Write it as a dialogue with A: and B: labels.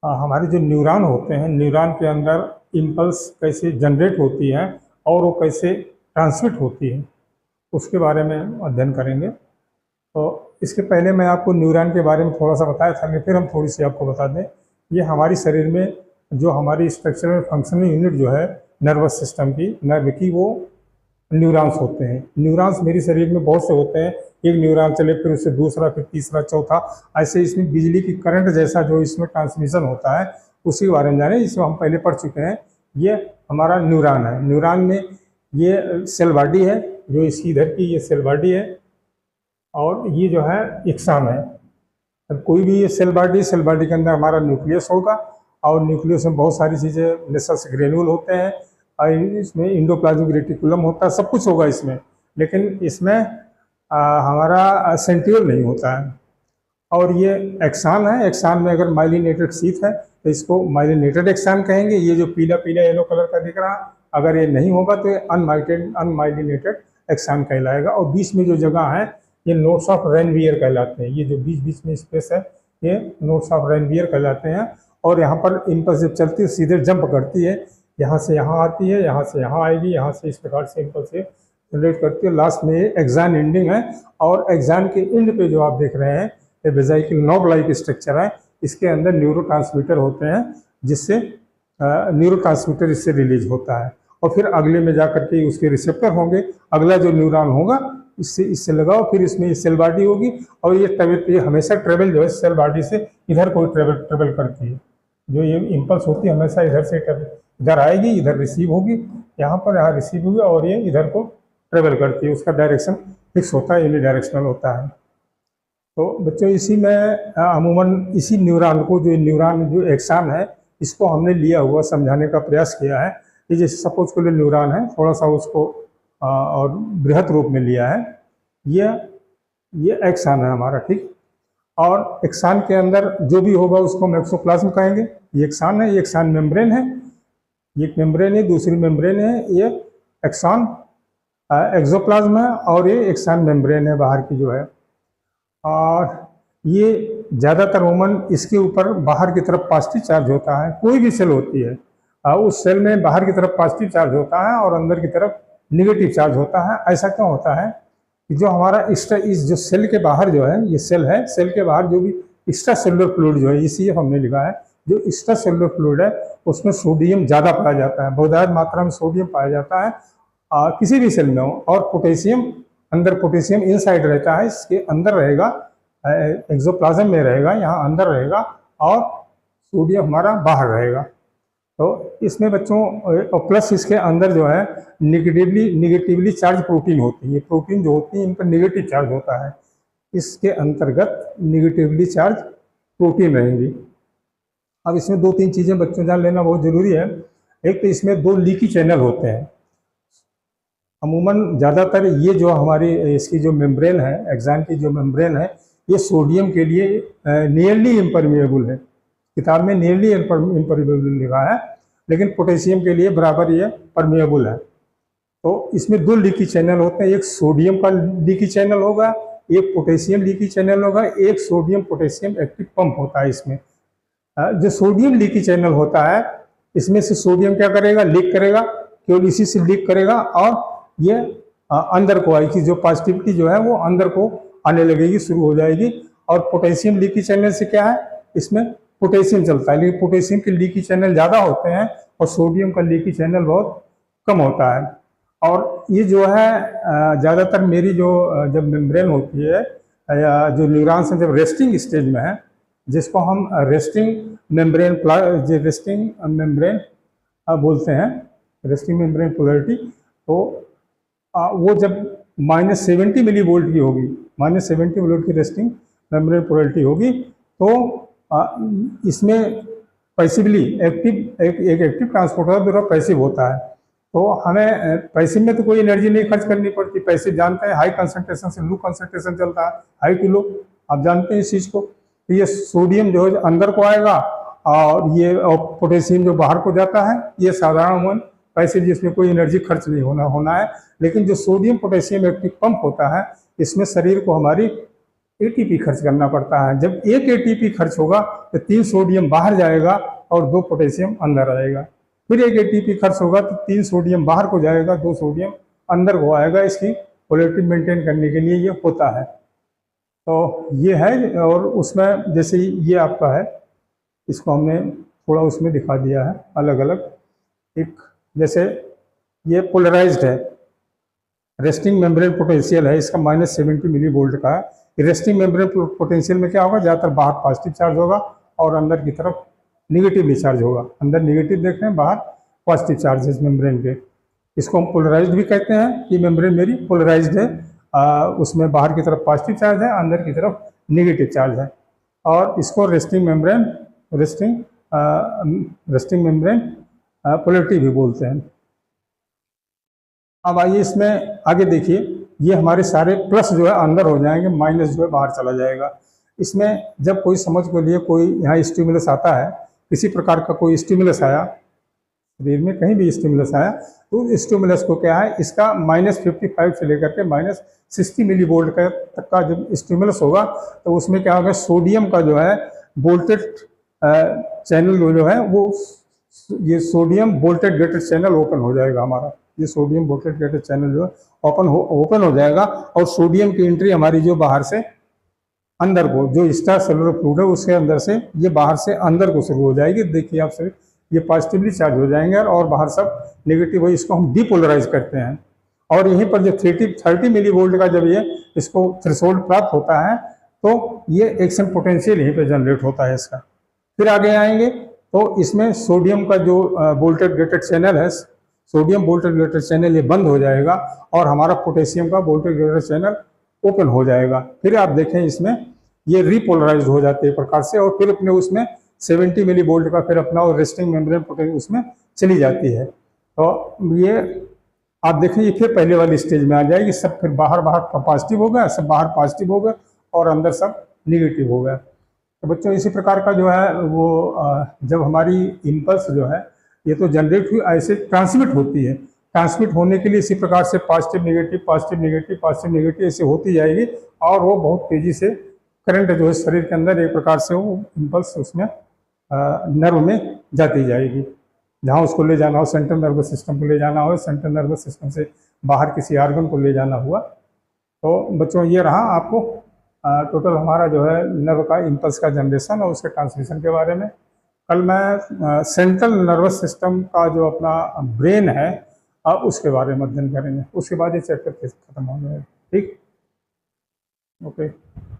A: हमारे जो न्यूरॉन होते हैं, न्यूरॉन के अंदर इम्पल्स कैसे जनरेट होती है और वो कैसे ट्रांसमिट होती है, उसके बारे में अध्ययन करेंगे। तो इसके पहले मैं आपको न्यूरॉन के बारे में थोड़ा सा बताया था, लेकिन फिर हम थोड़ी सी आपको बता दें। ये हमारी शरीर में जो हमारी स्ट्रक्चरल फंक्शनल यूनिट जो है नर्वस सिस्टम की, नर्व की, वो न्यूरॉन्स होते हैं। न्यूरॉन्स मेरे शरीर में बहुत से होते हैं। एक न्यूरॉन चले, फिर उससे दूसरा, फिर तीसरा, चौथा, ऐसे इसमें बिजली की करंट जैसा जो इसमें ट्रांसमिशन होता है, उसी के बारे में जाने, जिसको हम पहले पढ़ चुके हैं। ये हमारा न्यूरॉन है। न्यूरॉन में ये सेल बॉडी है, जो इसकी इधर की ये सेल बॉडी है, और ये जो है एक्सॉन है। अब कोई भी ये सेल बॉडी के अंदर हमारा न्यूक्लियस होगा, और न्यूक्लियस में बहुत सारी चीज़ें, नेसस ग्रेन्यूल होते हैं, और इसमें इंडोप्लाज्मिक रेटिकुलम होता है, सब कुछ होगा इसमें। लेकिन इसमें हमारा सेंट्रियोल नहीं होता है। और ये एक्सान है। एक्सान में अगर माइलिनेटेड शीथ है तो इसको माइलिनेटेड एक्सान कहेंगे। ये जो पीला पीला येलो कलर का दिख रहा, अगर ये नहीं होगा तो ये अनमाइलिनेटेड एक्सान कहलाएगा। और बीच में जो जगह है, ये नोड्स ऑफ रेनवियर कहलाते हैं। ये जो बीच बीच में स्पेस है, ये नोड्स ऑफ रेनवियर कहलाते हैं। और यहाँ पर इम्पल्स जब चलती है सीधे जंप करती है, यहाँ से यहाँ आती है, यहाँ से यहाँ आएगी, यहाँ से इस प्रकार से इम्पल्स से जनरेट करती है। लास्ट में ये एक्सान एंडिंग है, और एक्सान के एंड पे जो आप देख रहे हैं, ये वेसिकल नॉब लाइक स्ट्रक्चर है। इसके अंदर न्यूरोट्रांसमीटर होते हैं, जिससे न्यूरोट्रांसमीटर इससे रिलीज होता है। और फिर अगले में जाकर के उसके रिसेप्टर होंगे। अगला जो न्यूरॉन होगा, इससे लगाओ, फिर इसमें सेल बॉडी होगी, और ये हमेशा ट्रेवल जो है सेल बॉडी से इधर कोई ट्रेवल करती है। जो ये इम्पल्स होती है हमेशा इधर से इधर आएगी, इधर रिसीव होगी, यहाँ पर यहाँ रिसीव होगी, और ये इधर को ट्रेवल करती है। उसका डायरेक्शन फिक्स होता है, यूनि डायरेक्शनल होता है। तो बच्चों, इसी में अमूमन इसी न्यूरॉन को, जो एक्सान है, इसको हमने लिया हुआ समझाने का प्रयास किया है। कि जैसे सपोज को न्यूरॉन है, थोड़ा सा उसको और बृहद रूप में लिया है। ये एक्सान है हमारा, ठीक। और एक्सान के अंदर जो भी होगा उसको हम एक्सोप्लाज्म कहेंगे। ये एक्सान है, ये एक्सान मेम्ब्रेन है, ये एक मेम्ब्रेन है, दूसरी मेम्ब्रेन है। ये एक्सान एक्सोप्लाज्म है, और ये एक्सान मेम्ब्रेन है बाहर की जो है। और ये ज़्यादातर उमन इसके ऊपर बाहर की तरफ पॉजिटिव चार्ज होता है। कोई भी सेल होती है, उस सेल में बाहर की तरफ पॉजिटिव चार्ज होता है और अंदर की तरफ निगेटिव चार्ज होता है। ऐसा क्यों होता है कि जो हमारा इस जो सेल के बाहर जो है, ये सेल है, सेल के बाहर जो भी एक्स्ट्रा सेलुलर फ्लूइड जो है, इसी हमने लिखा है, जो एक्स्ट्रा सेलुलर फ्लूइड है, उसमें सोडियम ज़्यादा पाया जाता है, बहुत ज़्यादा मात्रा में सोडियम पाया जाता है किसी भी सेल में हो। और पोटेशियम, अंदर पोटेशियम इनसाइड रहता है, इसके अंदर रहेगा, एक्सोप्लाज्म में रहेगा, यहाँ अंदर रहेगा, और सोडियम हमारा बाहर रहेगा। तो इसमें बच्चों, और प्लस इसके अंदर जो है निगेटिवली चार्ज प्रोटीन होती है। ये प्रोटीन जो होती है, इन पर निगेटिव चार्ज होता है। इसके अंतर्गत निगेटिवली चार्ज प्रोटीन रहेंगी। अब इसमें दो तीन चीज़ें बच्चों जान लेना बहुत ज़रूरी है। एक तो इसमें दो लीकी चैनल होते हैं। अमूमन ज़्यादातर ये जो हमारी इसकी जो मेम्ब्रेन है, एक्सान की जो मेम्ब्रेन है, ये सोडियम के लिए नियरली इम्परमिएबल है। किताब में नियरली इम्परमिएबल लिखा है, लेकिन पोटेशियम के लिए बराबर ये परमिएबल है। तो इसमें दो लीकी चैनल होते हैं। एक सोडियम का लीकी चैनल होगा, एक पोटेशियम लीकी चैनल होगा, एक सोडियम पोटेशियम एक्टिव पंप होता है इसमें। जो सोडियम लीकी चैनल होता है, इसमें से सोडियम क्या करेगा, लीक करेगा, केवल इसी से लीक करेगा, और ये अंदर को आएगी, जो पॉजिटिविटी जो है वो अंदर को आने लगेगी, शुरू हो जाएगी। और पोटेशियम लीकी चैनल से क्या है, इसमें पोटेशियम चलता है, लेकिन पोटेशियम के लीकी चैनल ज़्यादा होते हैं और सोडियम का लीकी चैनल बहुत कम होता है। और ये जो है ज़्यादातर मेरी जो जब मेम्ब्रेन होती है, जो न्यूरॉन्स हैं, जब रेस्टिंग स्टेज में है, जिसको हम रेस्टिंग मेम्ब्रेन बोलते हैं, रेस्टिंग मेम्ब्रेन पोलैरिटी, तो वो जब -70 मिली वोल्ट की होगी, -70 वोल्ट की रेस्टिंग मेम्ब्रेन पोलैरिटी होगी, तो इसमें पैसिवली एक एक्टिव ट्रांसपोर्टर दूसरा पैसिव होता है। तो हमें पैसिव में तो कोई एनर्जी नहीं खर्च करनी पड़ती। पैसिव जानते हैं हाई कंसंट्रेशन से लो कंसंट्रेशन चलता है, हाई टू लो, आप जानते हैं इस चीज़ को। तो ये सोडियम जो है अंदर को आएगा, और ये पोटेशियम जो बाहर को जाता है, ये साधारण पैसिव, जिसमें कोई एनर्जी खर्च नहीं होना है। लेकिन जो सोडियम पोटेशियम एक्टिव पंप होता है, इसमें शरीर को हमारी एटीपी खर्च करना पड़ता है। जब एक एटीपी खर्च होगा तो 3 सोडियम बाहर जाएगा और 2 पोटेशियम अंदर आएगा। फिर एक एटीपी खर्च होगा तो 3 सोडियम बाहर को जाएगा, 2 सोडियम अंदर को आएगा। इसकी पोलैरिटी मेंटेन करने के लिए ये होता है। तो ये है, और उसमें जैसे ये आपका है, इसको हमने थोड़ा उसमें दिखा दिया है अलग अलग। एक जैसे ये पोलराइज्ड है, रेस्टिंग मेम्ब्रेन पोटेंशियल है इसका -70 मिली वोल्ट का है। रेस्टिंग मेम्ब्रेन पोटेंशियल में क्या होगा, ज़्यादातर बाहर पॉजिटिव चार्ज होगा और अंदर की तरफ निगेटिवली चार्ज होगा। अंदर निगेटिव देख रहे हैं, बाहर पॉजिटिव चार्ज है इस मेम्ब्रेन के। इसको हम पोलराइज्ड भी कहते हैं कि मेम्ब्रेन मेरी पोलराइज्ड है, उसमें बाहर की तरफ पॉजिटिव चार्ज है, अंदर की तरफ निगेटिव चार्ज है। और इसको रेस्टिंग मेम्ब्रेन पोलैरिटी भी बोलते हैं। अब आइए इसमें आगे देखिए, ये हमारे सारे प्लस जो है अंदर हो जाएंगे, माइनस जो है बाहर चला जाएगा। इसमें जब कोई समझ को लिए कोई यहाँ स्टिमुलस आता है, किसी प्रकार का कोई स्टिमुलस आया शरीर में, कहीं भी स्टिमुलस आया, तो स्टिमुलस को क्या है, इसका -55 से लेकर के -60 मिली वोल्ट का तक का जब स्टिमुलस होगा तो उसमें क्या होगा, सोडियम का जो है वोल्टेज चैनल जो है वो, ये sodium voltage gated channel open हो जाएगा हमारा। ये सोडियम वोल्टेज गेटेड चैनल जो है ओपन हो जाएगा, और सोडियम की एंट्री हमारी जो बाहर से अंदर को, जो एक्स्ट्रा सेलुलर फ्लूइड है उसके अंदर से ये बाहर से अंदर को शुरू हो जाएगी। देखिए आप सभी, ये पॉजिटिवली चार्ज हो जाएंगे और बाहर सब नेगेटिव हो। इसको हम डीपोलराइज करते हैं। और यहीं पर जो 30 मिली वोल्ट का जब ये इसको थ्रेशोल्ड प्राप्त होता है तो ये एक्शन पोटेंशियल यहीं पे जनरेट होता है इसका। फिर आगे आएंगे तो इसमें सोडियम का जो वोल्टेज गेटेड चैनल है, सोडियम वोल्टेज गेटेड चैनल ये बंद हो जाएगा और हमारा पोटेशियम का वोल्टेज गेटेड चैनल ओपन हो जाएगा। फिर आप देखें इसमें ये रीपोलराइज्ड हो जाते हैं प्रकार से, और फिर अपने उसमें 70 मिली वोल्ट का फिर अपना और रेस्टिंग मेम्ब्रेन पोटेंशियल उसमें चली जाती है। तो ये आप देखें, ये फिर पहले वाली स्टेज में आ जाएगी। सब फिर बाहर पॉजिटिव हो गया, सब बाहर पॉजिटिव हो गया और अंदर सब निगेटिव हो गया। तो बच्चों इसी प्रकार का जो है वो जब हमारी इम्पल्स जो है ये तो जनरेट हुई, ऐसे ट्रांसमिट होती है। ट्रांसमिट होने के लिए इसी प्रकार से positive negative positive negative positive negative ऐसे होती जाएगी, और वो बहुत तेज़ी से करंट जो है शरीर के अंदर एक प्रकार से वो इम्पल्स उसमें नर्व में जाती जाएगी। जहाँ उसको ले जाना हो, सेंट्रल नर्वस सिस्टम को ले जाना हो, सेंट्रल नर्वस सिस्टम से बाहर किसी आर्गन को ले जाना हुआ। तो बच्चों ये रहा आपको टोटल हमारा जो है नर्व का इम्पल्स का जनरेशन और उसके ट्रांसमिशन के बारे में। कल मैं सेंट्रल नर्वस सिस्टम का जो अपना ब्रेन है उसके बारे में अध्ययन करेंगे। उसके बाद ये चैप्टर खत्म हो जाएगा। ठीक, ओके।